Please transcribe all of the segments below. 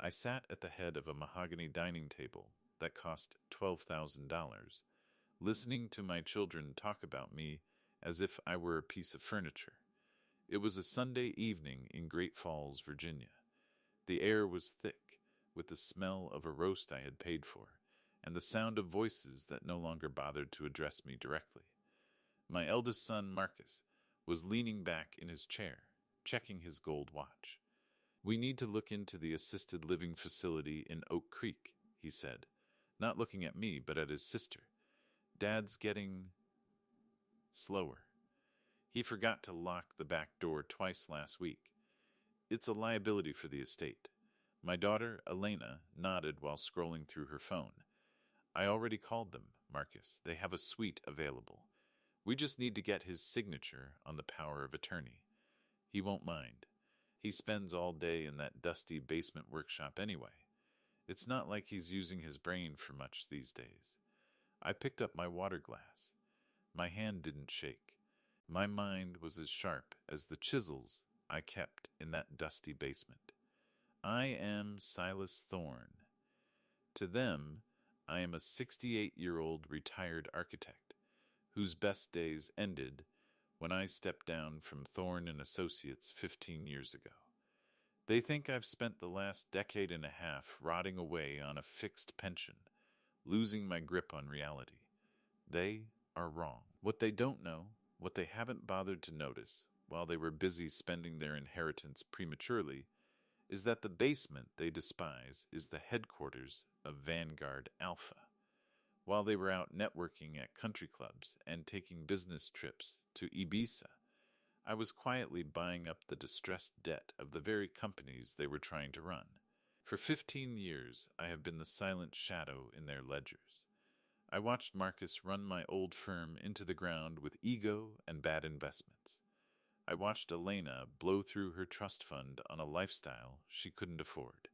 I sat at the head of a mahogany dining table that cost $12,000, listening to my children talk about me as if I were a piece of furniture. It was a Sunday evening in Great Falls, Virginia. The air was thick with the smell of a roast I had paid for, and the sound of voices that no longer bothered to address me directly. My eldest son, Marcus, was leaning back in his chair, checking his gold watch. "We need to look into the assisted living facility in Oak Creek," he said, not looking at me but at his sister. "Dad's getting slower. He forgot to lock the back door twice last week. It's a liability for the estate." My daughter, Elena, nodded while scrolling through her phone. "I already called them, Marcus. They have a suite available. We just need to get his signature on the power of attorney. He won't mind. He spends all day in that dusty basement workshop anyway. It's not like he's using his brain for much these days." I picked up my water glass. My hand didn't shake. My mind was as sharp as the chisels I kept in that dusty basement. I am Silas Thorne. To them, I am a 68-year-old retired architect whose best days ended when I stepped down from Thorne and Associates 15 years ago. They think I've spent the last decade and a half rotting away on a fixed pension, losing my grip on reality. They are wrong. What they don't know, what they haven't bothered to notice while they were busy spending their inheritance prematurely, is that the basement they despise is the headquarters of Vanguard Alpha. While they were out networking at country clubs and taking business trips to Ibiza, I was quietly buying up the distressed debt of the very companies they were trying to run. For 15 years, I have been the silent shadow in their ledgers. I watched Marcus run my old firm into the ground with ego and bad investments. I watched Elena blow through her trust fund on a lifestyle she couldn't afford.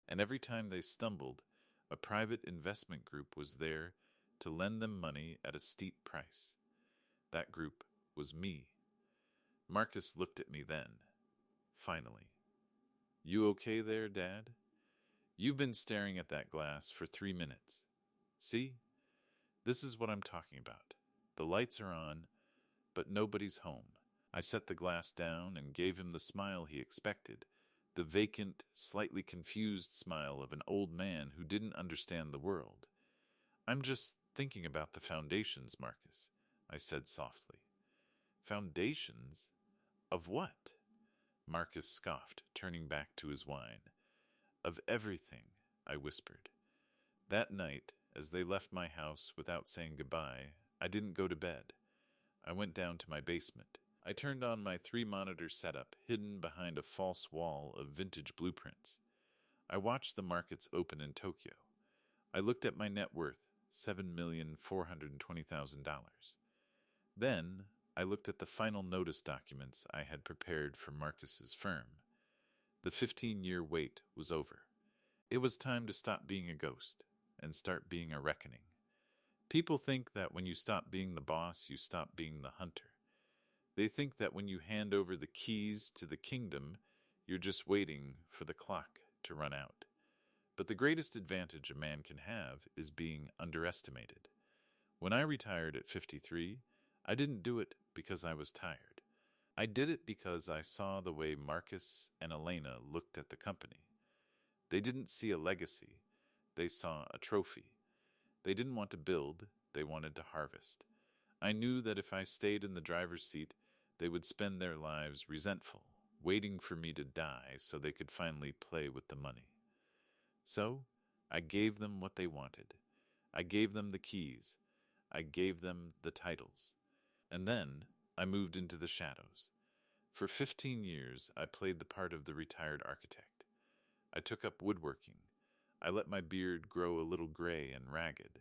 And every time they stumbled, a private investment group was there to lend them money at a steep price. That group was me. Marcus looked at me then, finally. "You okay there, Dad? You've been staring at that glass for 3 minutes. See? This is what I'm talking about. The lights are on, but nobody's home." I set the glass down and gave him the smile he expected, the vacant, slightly confused smile of an old man who didn't understand the world. "I'm just thinking about the foundations, Marcus," I said softly. "Foundations? Of what?" Marcus scoffed, turning back to his wine. "Of everything," I whispered. That night, as they left my house without saying goodbye, I didn't go to bed. I went down to my basement. I turned on my 3-monitor setup hidden behind a false wall of vintage blueprints. I watched the markets open in Tokyo. I looked at my net worth, $7,420,000. Then I looked at the final notice documents I had prepared for Marcus's firm. The 15-year wait was over. It was time to stop being a ghost and start being a reckoning. People think that when you stop being the boss, you stop being the hunter. They think that when you hand over the keys to the kingdom, you're just waiting for the clock to run out. But the greatest advantage a man can have is being underestimated. When I retired at 53, I didn't do it because I was tired. I did it because I saw the way Marcus and Elena looked at the company. They didn't see a legacy. They saw a trophy. They didn't want to build. They wanted to harvest. I knew that if I stayed in the driver's seat, they would spend their lives resentful, waiting for me to die so they could finally play with the money. So I gave them what they wanted. I gave them the keys. I gave them the titles. And then I moved into the shadows. For 15 years, I played the part of the retired architect. I took up woodworking. I let my beard grow a little gray and ragged.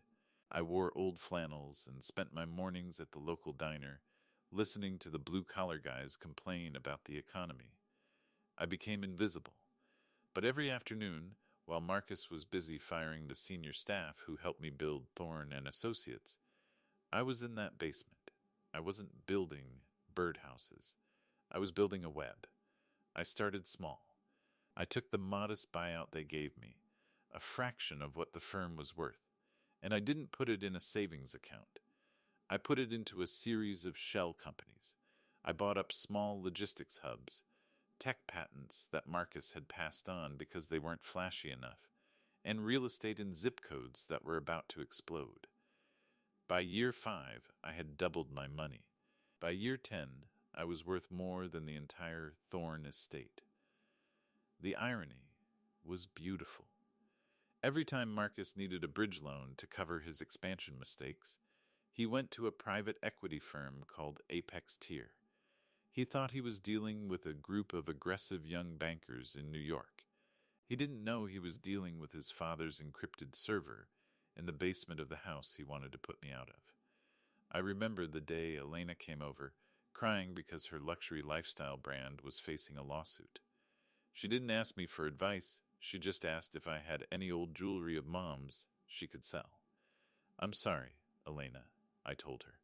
I wore old flannels and spent my mornings at the local diner, listening to the blue-collar guys complain about the economy. I became invisible. But every afternoon, while Marcus was busy firing the senior staff who helped me build Thorne and Associates, I was in that basement. I wasn't building birdhouses. I was building a web. I started small. I took the modest buyout they gave me, a fraction of what the firm was worth, and I didn't put it in a savings account. I put it into a series of shell companies. I bought up small logistics hubs, tech patents that Marcus had passed on because they weren't flashy enough, and real estate in zip codes that were about to explode. By year 5, I had doubled my money. By year 10, I was worth more than the entire Thorne estate. The irony was beautiful. Every time Marcus needed a bridge loan to cover his expansion mistakes, he went to a private equity firm called Apex Tier. He thought he was dealing with a group of aggressive young bankers in New York. He didn't know he was dealing with his father's encrypted server in the basement of the house he wanted to put me out of. I remember the day Elena came over, crying because her luxury lifestyle brand was facing a lawsuit. She didn't ask me for advice. She just asked if I had any old jewelry of Mom's she could sell. "I'm sorry, Elena," I told her,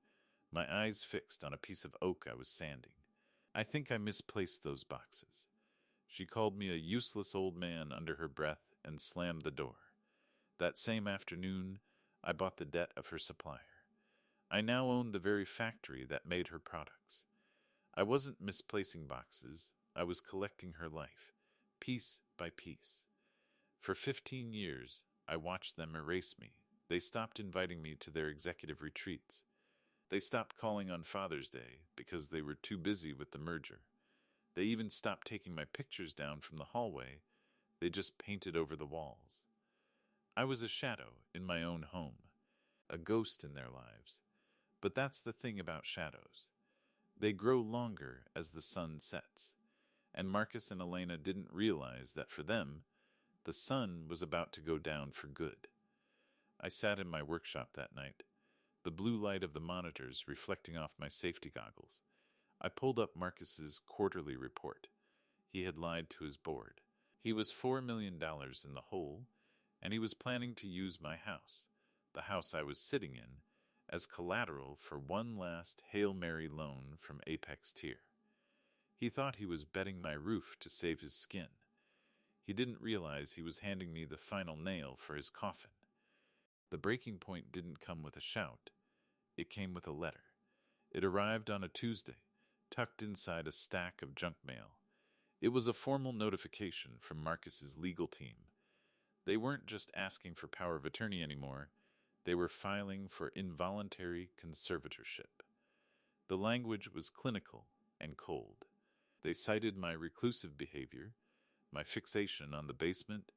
my eyes fixed on a piece of oak I was sanding. "I think I misplaced those boxes." She called me a useless old man under her breath and slammed the door. That same afternoon, I bought the debt of her supplier. I now owned the very factory that made her products. I wasn't misplacing boxes. I was collecting her life, piece by piece. For 15 years, I watched them erase me. They stopped inviting me to their executive retreats. They stopped calling on Father's Day because they were too busy with the merger. They even stopped taking my pictures down from the hallway. They just painted over the walls. I was a shadow in my own home, a ghost in their lives. But that's the thing about shadows. They grow longer as the sun sets. And Marcus and Elena didn't realize that for them, the sun was about to go down for good. I sat in my workshop that night, the blue light of the monitors reflecting off my safety goggles. I pulled up Marcus's quarterly report. He had lied to his board. He was $4 million in the hole, and he was planning to use my house, the house I was sitting in, as collateral for one last Hail Mary loan from Apex Tier. He thought he was betting my roof to save his skin. He didn't realize he was handing me the final nail for his coffin. The breaking point didn't come with a shout. It came with a letter. It arrived on a Tuesday, tucked inside a stack of junk mail. It was a formal notification from Marcus's legal team. They weren't just asking for power of attorney anymore. They were filing for involuntary conservatorship. The language was clinical and cold. They cited my reclusive behavior, my fixation on the basement,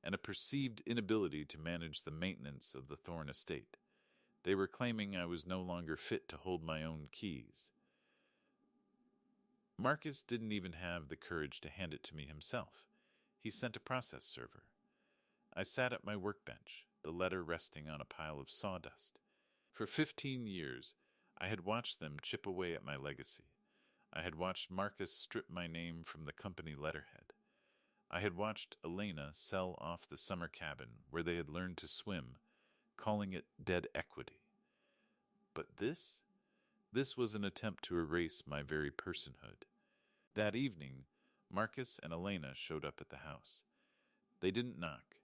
and a perceived inability to manage the maintenance of the Thorne estate. They were claiming I was no longer fit to hold my own keys. Marcus didn't even have the courage to hand it to me himself. He sent a process server. I sat at my workbench, the letter resting on a pile of sawdust. For 15 years, I had watched them chip away at my legacy. I had watched Marcus strip my name from the company letterhead. I had watched Elena sell off the summer cabin where they had learned to swim, calling it dead equity. But this was an attempt to erase my very personhood. That evening, Marcus and Elena showed up at the house. They didn't knock.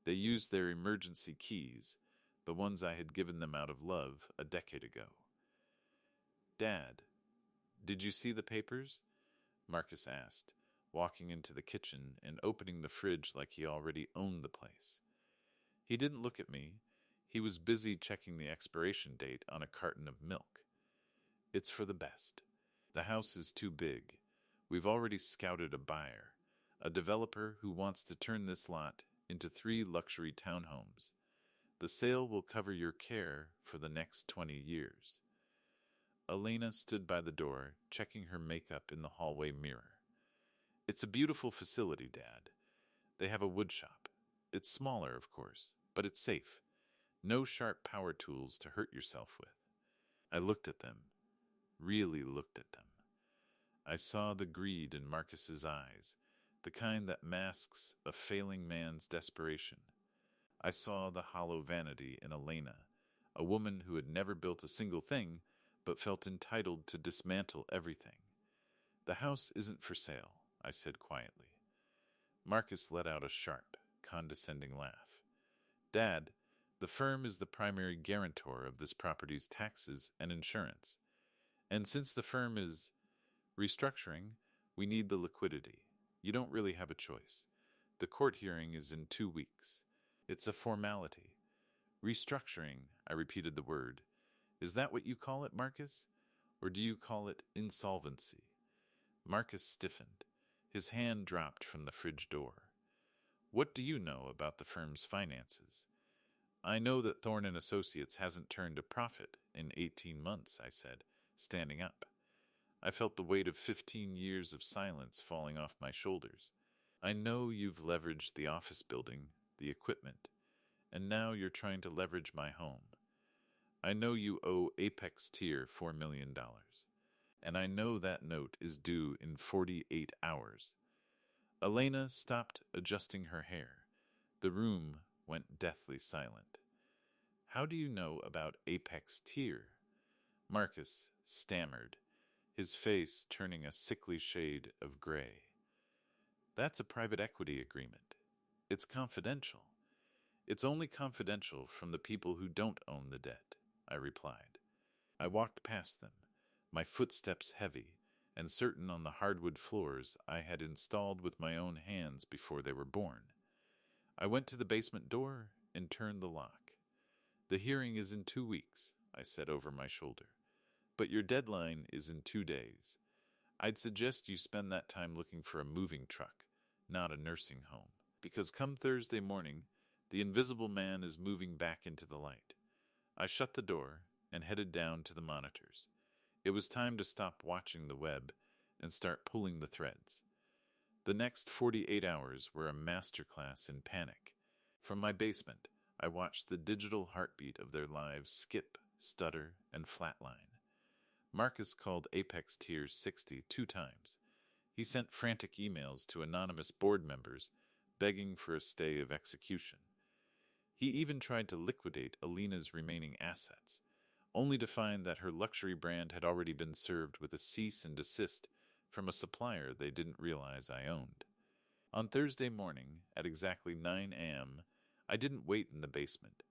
They used their emergency keys, the ones I had given them out of love a decade ago. "Dad, did you see the papers?" Marcus asked, walking into the kitchen and opening the fridge like he already owned the place. He didn't look at me. He was busy checking the expiration date on a carton of milk. "It's for the best. The house is too big. We've already scouted a buyer, a developer who wants to turn this lot into 3 luxury townhomes. The sale will cover your care for the next 20 years. Elena stood by the door, checking her makeup in the hallway mirror. "It's a beautiful facility, Dad. They have a wood shop. It's smaller, of course, but it's safe. No sharp power tools to hurt yourself with." I looked at them, really looked at them. I saw the greed in Marcus's eyes, the kind that masks a failing man's desperation. I saw the hollow vanity in Elena, a woman who had never built a single thing, but felt entitled to dismantle everything. "The house isn't for sale," I said quietly. Marcus let out a sharp, condescending laugh. Dad, the firm is the primary guarantor of this property's taxes and insurance. And since the firm is restructuring, we need the liquidity. You don't really have a choice. The court hearing is in 2 weeks. It's a formality. Restructuring, I repeated the word. Is that what you call it, Marcus? Or do you call it insolvency? Marcus stiffened. His hand dropped from the fridge door. What do you know about the firm's finances? I know that Thorne and Associates hasn't turned a profit in 18 months, I said, standing up. I felt the weight of 15 years of silence falling off my shoulders. I know you've leveraged the office building, the equipment, and now you're trying to leverage my home. I know you owe Apex Tier $4 million, and I know that note is due in 48 hours. Elena stopped adjusting her hair. The room went deathly silent. How do you know about Apex Tier? Marcus stammered, his face turning a sickly shade of gray. That's a private equity agreement. It's confidential. It's only confidential from the people who don't own the debt, I replied. I walked past them, my footsteps heavy, and certain on the hardwood floors I had installed with my own hands before they were born. I went to the basement door and turned the lock. The hearing is in 2 weeks, I said over my shoulder. But your deadline is in 2 days. I'd suggest you spend that time looking for a moving truck, not a nursing home, because come Thursday morning, the invisible man is moving back into the light. I shut the door and headed down to the monitors. It was time to stop watching the web and start pulling the threads. The next 48 hours were a masterclass in panic. From my basement, I watched the digital heartbeat of their lives skip, stutter, and flatline. Marcus called Apex Tier 60 2 times. He sent frantic emails to anonymous board members begging for a stay of execution. He even tried to liquidate Elena's remaining assets, only to find that her luxury brand had already been served with a cease and desist from a supplier they didn't realize I owned. On Thursday morning, at exactly 9 a.m., I didn't wait in the basement.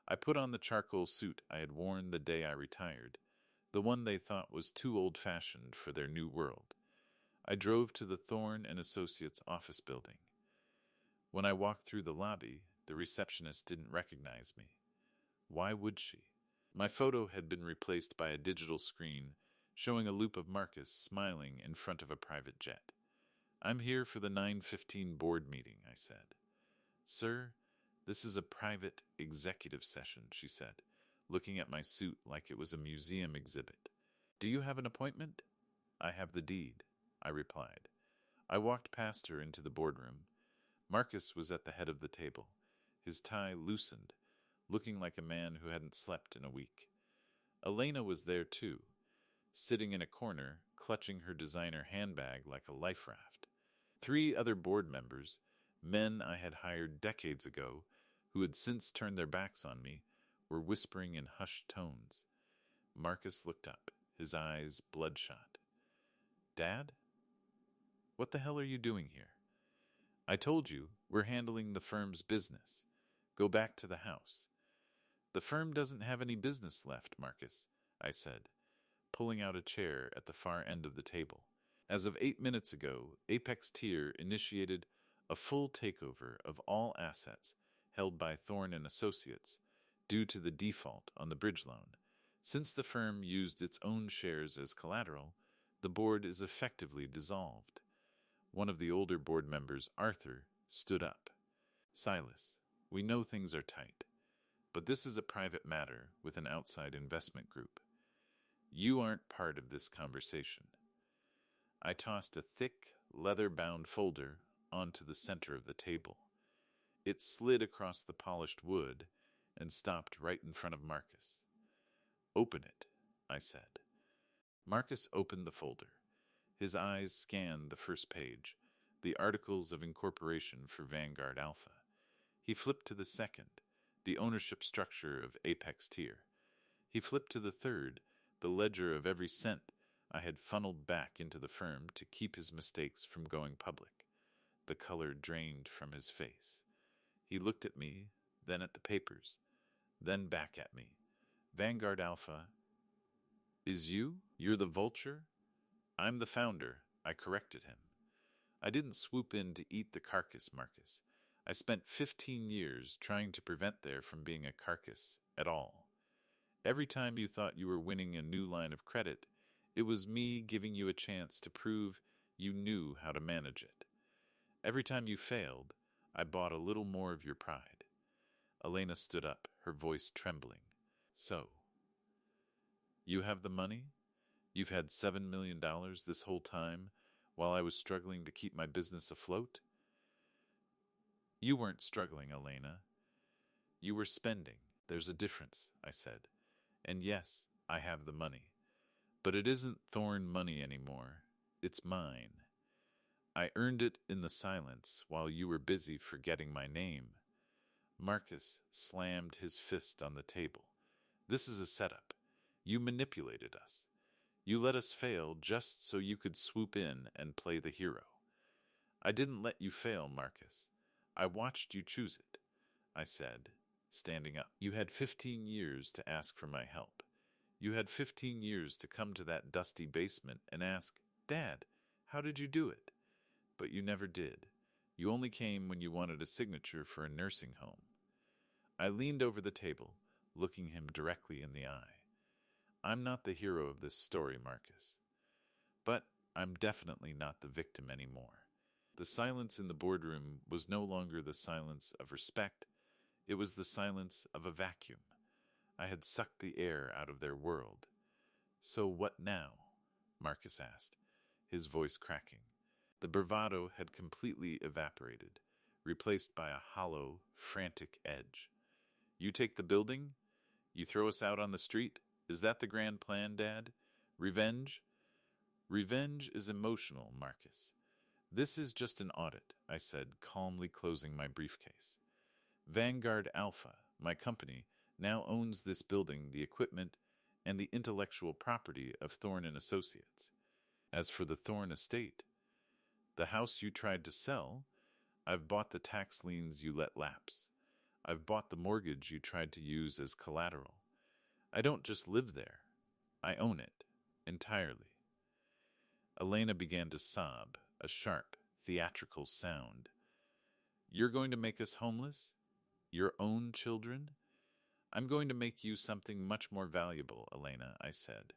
I put on the charcoal suit I had worn the day I retired, the one they thought was too old-fashioned for their new world. I drove to the Thorne and Associates office building. When I walked through the lobby, the receptionist didn't recognize me. Why would she? My photo had been replaced by a digital screen showing a loop of Marcus smiling in front of a private jet. I'm here for the 9:15 board meeting, I said. Sir, this is a private executive session, she said, looking at my suit like it was a museum exhibit. Do you have an appointment? I have the deed, I replied. I walked past her into the boardroom. Marcus was at the head of the table, his tie loosened, looking like a man who hadn't slept in a week. Elena was there too, sitting in a corner, clutching her designer handbag like a life raft. 3 other board members, men I had hired decades ago, who had since turned their backs on me, were whispering in hushed tones. Marcus looked up, his eyes bloodshot. Dad? What the hell are you doing here? I told you, we're handling the firm's business. Go back to the house. The firm doesn't have any business left, Marcus, I said, pulling out a chair at the far end of the table. As of 8 minutes ago, Apex Tier initiated a full takeover of all assets held by Thorne and Associates due to the default on the bridge loan. Since the firm used its own shares as collateral, the board is effectively dissolved. One of the older board members, Arthur, stood up. Silas, we know things are tight, but this is a private matter with an outside investment group. You aren't part of this conversation. I tossed a thick, leather-bound folder onto the center of the table. It slid across the polished wood and stopped right in front of Marcus. Open it, I said. Marcus opened the folder. His eyes scanned the first page, the Articles of Incorporation for Vanguard Alpha. He flipped to the second, the ownership structure of Apex Tier. He flipped to the third, the ledger of every cent I had funneled back into the firm to keep his mistakes from going public. The color drained from his face. He looked at me, then at the papers, then back at me. Vanguard Alpha. Is you? You're the vulture? I'm the founder, I corrected him. I didn't swoop in to eat the carcass, Marcus. I spent 15 years trying to prevent there from being a carcass at all. Every time you thought you were winning a new line of credit, it was me giving you a chance to prove you knew how to manage it. Every time you failed, I bought a little more of your pride. Elena stood up, her voice trembling. So, you have the money? You've had $7 million this whole time, while I was struggling to keep my business afloat? You weren't struggling, Elena. You were spending. There's a difference, I said. And yes, I have the money. But it isn't Thorne money anymore. It's mine. I earned it in the silence while you were busy forgetting my name. Marcus slammed his fist on the table. This is a setup. You manipulated us. You let us fail just so you could swoop in and play the hero. I didn't let you fail, Marcus. I watched you choose it, I said, standing up. You had 15 years to ask for my help. You had 15 years to come to that dusty basement and ask, Dad, how did you do it? But you never did. You only came when you wanted a signature for a nursing home. I leaned over the table, looking him directly in the eye. I'm not the hero of this story, Marcus. But I'm definitely not the victim anymore. The silence in the boardroom was no longer the silence of respect. It was the silence of a vacuum. I had sucked the air out of their world. So what now? Marcus asked, his voice cracking. The bravado had completely evaporated, replaced by a hollow, frantic edge. You take the building? You throw us out on the street? Is that the grand plan, Dad? Revenge? Revenge is emotional, Marcus. This is just an audit, I said, calmly closing my briefcase. Vanguard Alpha, my company, now owns this building, the equipment, and the intellectual property of Thorne and Associates. As for the Thorne estate, the house you tried to sell, I've bought the tax liens you let lapse. I've bought the mortgage you tried to use as collateral. I don't just live there. I own it, entirely. Elena began to sob, a sharp, theatrical sound. You're going to make us homeless? Your own children? I'm going to make you something much more valuable, Elena, I said.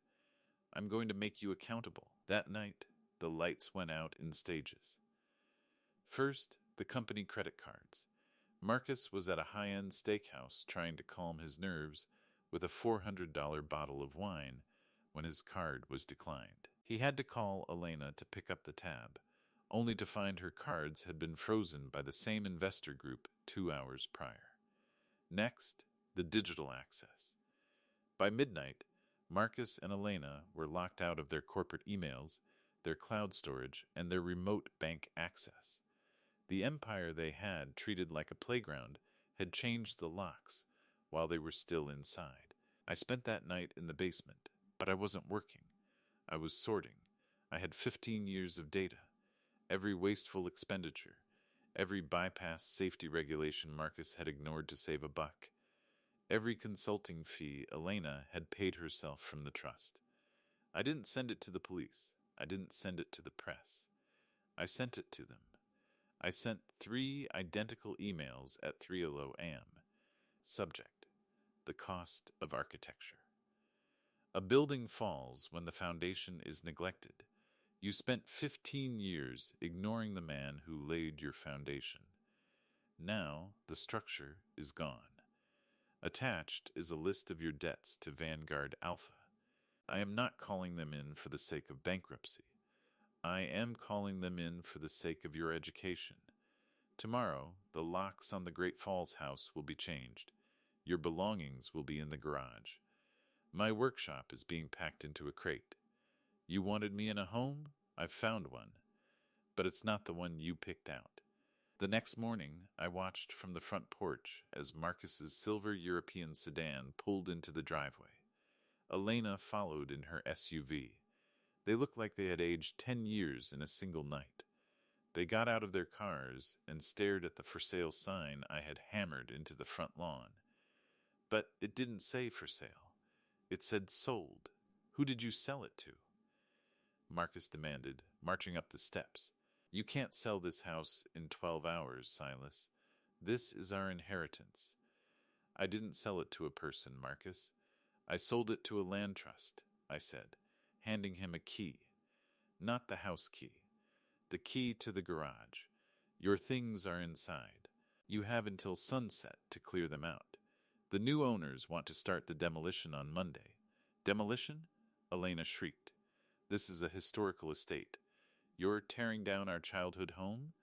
I'm going to make you accountable. That night, the lights went out in stages. First, the company credit cards. Marcus was at a high-end steakhouse trying to calm his nerves with a $400 bottle of wine when his card was declined. He had to call Elena to pick up the tab, only to find her cards had been frozen by the same investor group 2 hours prior. Next, the digital access. By midnight, Marcus and Elena were locked out of their corporate emails, their cloud storage, and their remote bank access. The empire they had treated like a playground had changed the locks while they were still inside. I spent that night in the basement, but I wasn't working. I was sorting. I had 15 years of data. Every wasteful expenditure, every bypass safety regulation Marcus had ignored to save a buck, every consulting fee Elena had paid herself from the trust. I didn't send it to the police. I didn't send it to the press. I sent it to them. I sent 3 identical emails at 3:00 a.m. Subject: the cost of architecture. A building falls when the foundation is neglected. You spent 15 years ignoring the man who laid your foundation. Now the structure is gone. Attached is a list of your debts to Vanguard Alpha. I am not calling them in for the sake of bankruptcy. I am calling them in for the sake of your education. Tomorrow, the locks on the Great Falls house will be changed. Your belongings will be in the garage. My workshop is being packed into a crate. You wanted me in a home? I've found one. But it's not the one you picked out. The next morning, I watched from the front porch as Marcus's silver European sedan pulled into the driveway. Elena followed in her SUV. They looked like they had aged 10 years in a single night. They got out of their cars and stared at the for sale sign I had hammered into the front lawn. But it didn't say for sale. It said sold. Who did you sell it to? Marcus demanded, marching up the steps. You can't sell this house in 12 hours, Silas. This is our inheritance. I didn't sell it to a person, Marcus. I sold it to a land trust, I said, handing him a key. Not the house key. The key to the garage. Your things are inside. You have until sunset to clear them out. The new owners want to start the demolition on Monday. Demolition? Elena shrieked. This is a historical estate. You're tearing down our childhood home?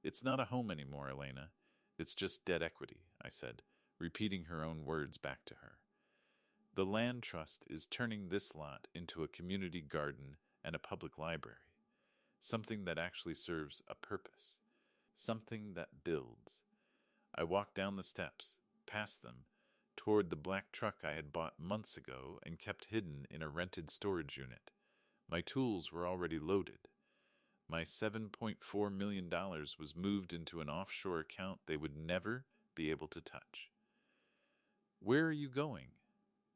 It's not a home anymore, Elena. It's just dead equity, I said, repeating her own words back to her. The land trust is turning this lot into a community garden and a public library. Something that actually serves a purpose. Something that builds. I walked down the steps, past them, toward the black truck I had bought months ago and kept hidden in a rented storage unit. My tools were already loaded. My $7.4 million was moved into an offshore account they would never be able to touch. Where are you going?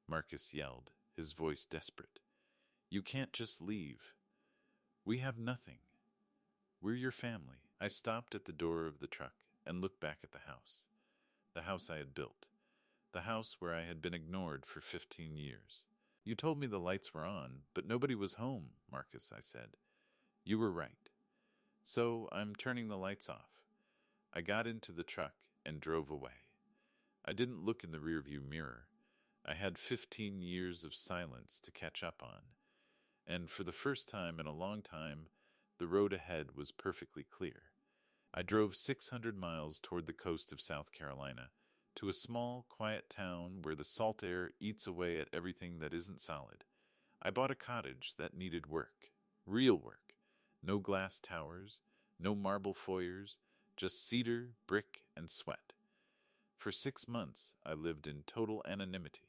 Marcus yelled, his voice desperate. You can't just leave. We have nothing. We're your family. I stopped at the door of the truck and looked back at the house I had built, the house where I had been ignored for 15 years. You told me the lights were on, but nobody was home, Marcus, I said. You were right. So I'm turning the lights off. I got into the truck and drove away. I didn't look in the rearview mirror. I had 15 years of silence to catch up on, and for the first time in a long time, the road ahead was perfectly clear. I drove 600 miles toward the coast of South Carolina, to a small, quiet town where the salt air eats away at everything that isn't solid. I bought a cottage that needed work, real work. No glass towers, no marble foyers, just cedar, brick, and sweat. For 6 months, I lived in total anonymity.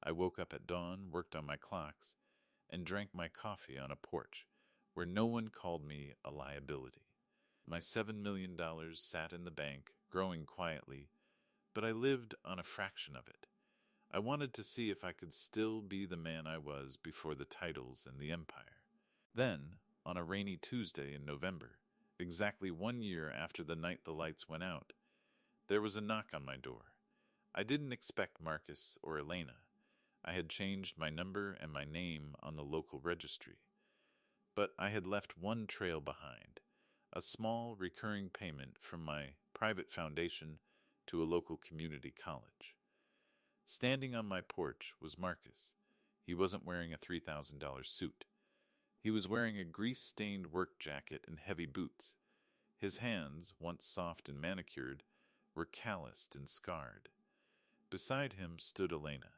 I woke up at dawn, worked on my clocks, and drank my coffee on a porch where no one called me a liability. My $7 million sat in the bank, growing quietly, but I lived on a fraction of it. I wanted to see if I could still be the man I was before the titles and the empire. Then, on a rainy Tuesday in November, exactly 1 year after the night the lights went out, there was a knock on my door. I didn't expect Marcus or Elena. I had changed my number and my name on the local registry. But I had left one trail behind, a small recurring payment from my private foundation to a local community college. Standing on my porch was Marcus. He wasn't wearing a $3,000 suit. He was wearing a grease-stained work jacket and heavy boots. His hands, once soft and manicured, were calloused and scarred. Beside him stood Elena.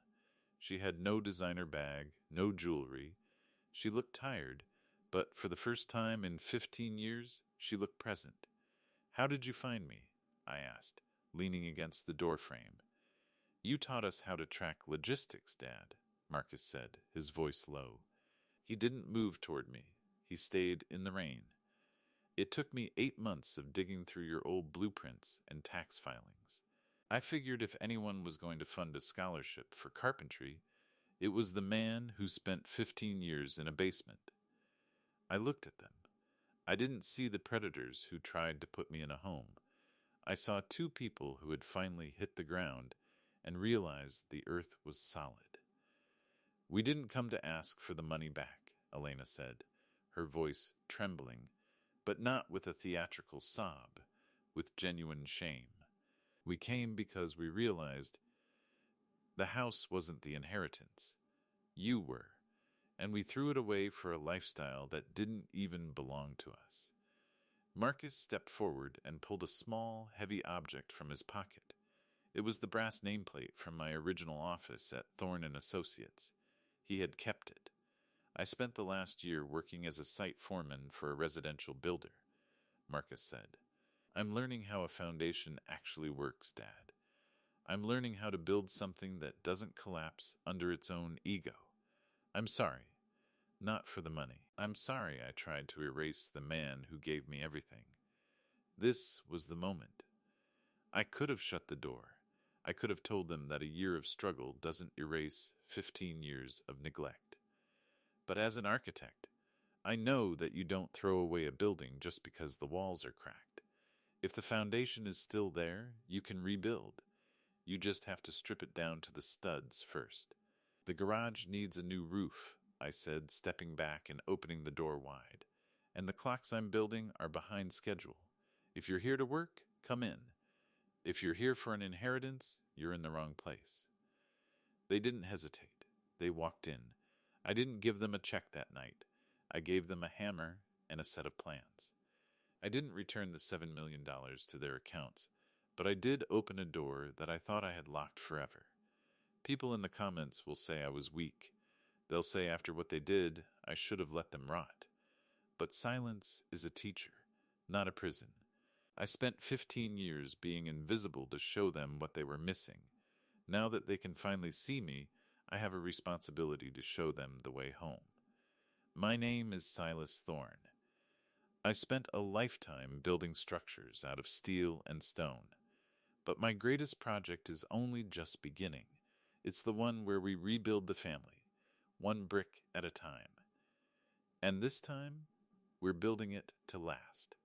She had no designer bag, no jewelry. She looked tired, but for the first time in 15 years, she looked present. How did you find me? I asked, leaning against the doorframe. You taught us how to track logistics, Dad, Marcus said, his voice low. He didn't move toward me. He stayed in the rain. It took me 8 months of digging through your old blueprints and tax filings. I figured if anyone was going to fund a scholarship for carpentry, it was the man who spent 15 years in a basement. I looked at them. I didn't see the predators who tried to put me in a home. I saw 2 people who had finally hit the ground and realized the earth was solid. We didn't come to ask for the money back, Elena said, her voice trembling, but not with a theatrical sob, with genuine shame. We came because we realized the house wasn't the inheritance. You were, and we threw it away for a lifestyle that didn't even belong to us. Marcus stepped forward and pulled a small, heavy object from his pocket. It was the brass nameplate from my original office at Thorne & Associates. He had kept it. I spent the last year working as a site foreman for a residential builder, Marcus said. I'm learning how a foundation actually works, Dad. I'm learning how to build something that doesn't collapse under its own ego. I'm sorry. Not for the money. I'm sorry I tried to erase the man who gave me everything. This was the moment. I could have shut the door. I could have told them that a year of struggle doesn't erase 15 years of neglect. But as an architect, I know that you don't throw away a building just because the walls are cracked. If the foundation is still there, you can rebuild. You just have to strip it down to the studs first. The garage needs a new roof, I said, stepping back and opening the door wide. And the clocks I'm building are behind schedule. If you're here to work, come in. If you're here for an inheritance, you're in the wrong place. They didn't hesitate. They walked in. I didn't give them a check that night. I gave them a hammer and a set of plans. I didn't return the $7 million to their accounts, but I did open a door that I thought I had locked forever. People in the comments will say I was weak. They'll say after what they did, I should have let them rot. But silence is a teacher, not a prison. I spent 15 years being invisible to show them what they were missing. Now that they can finally see me, I have a responsibility to show them the way home. My name is Silas Thorne. I spent a lifetime building structures out of steel and stone. But my greatest project is only just beginning. It's the one where we rebuild the family, one brick at a time. And this time, we're building it to last.